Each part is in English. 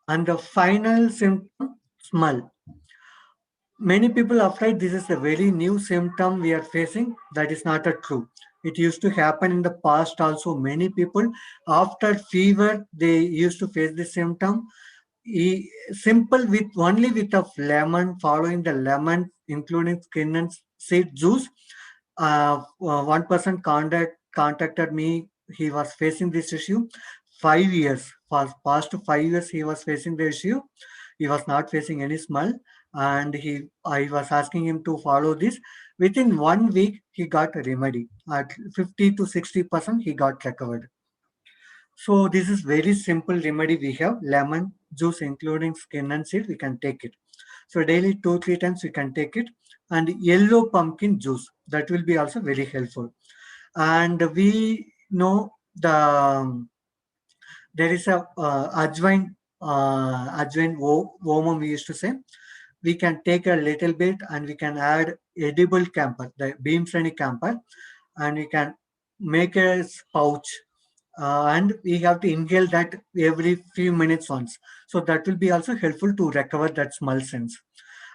And the final symptom, smell. Many people afraid this is a very new symptom we are facing. That is not a true. It used to happen in the past also. Many people after fever they used to face this symptom. Simple with only with of lemon, following the lemon, including skin and seed juice. One person contacted me. He was facing this issue. 5 years, for past 5 years, he was facing the issue. He was not facing any smell, and I was asking him to follow this. Within 1 week, he got a remedy. At 50 to 60%, he got recovered. So this is very simple remedy we have. Lemon juice, including skin and seed, we can take it. So daily 2-3 times we can take it. And yellow pumpkin juice, that will be also very helpful. And we know there is a ajwain omum we used to say. We can take a little bit and we can add edible camphor, the beam shreni camphor, and we can make a pouch, and we have to inhale that every few minutes once. So that will be also helpful to recover that smell sense.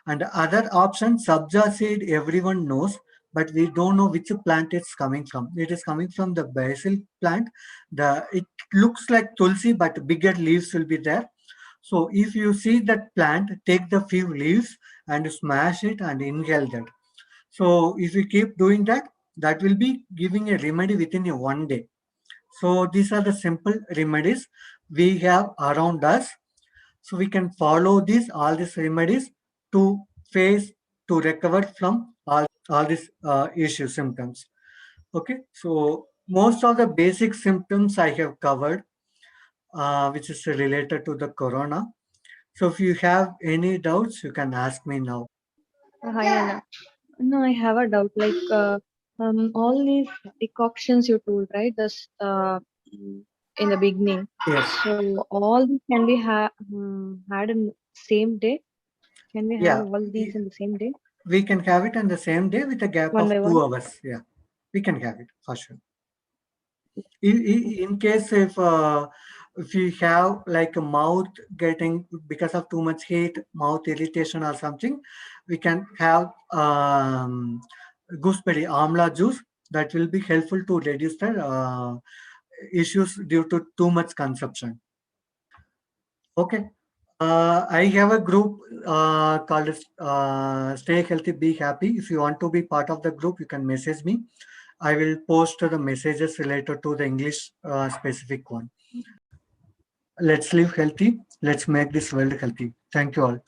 And other option, sabja seed, everyone knows, but we don't know which plant it's coming from. It is coming from the basil plant. It looks like tulsi, but bigger leaves will be there. So if you see that plant, take the few leaves and smash it and inhale that. So if you keep doing that, that will be giving a remedy within a 1 day. So these are the simple remedies we have around us. So we can follow all these remedies to face, to recover from all these issue symptoms. Okay, so most of the basic symptoms I have covered, which is related to the corona. So if you have any doubts, you can ask me now. Hi, Anna. No, I have a doubt. All these decoctions you told, right? In the beginning. Yes. So all these can be had in same day. Can we have Yeah, all these in the same day, we can have it on the same day with a gap one of by one? 2 hours. Yeah, we can have it for sure. In case if you have like a mouth getting because of too much heat, mouth irritation or something, we can have gooseberry amla juice. That will be helpful to reduce the issues due to too much consumption. Okay. I have a group called Stay Healthy, Be Happy. If you want to be part of the group, you can message me. I will post the messages related to the English specific one. Let's live healthy. Let's make this world healthy. Thank you all.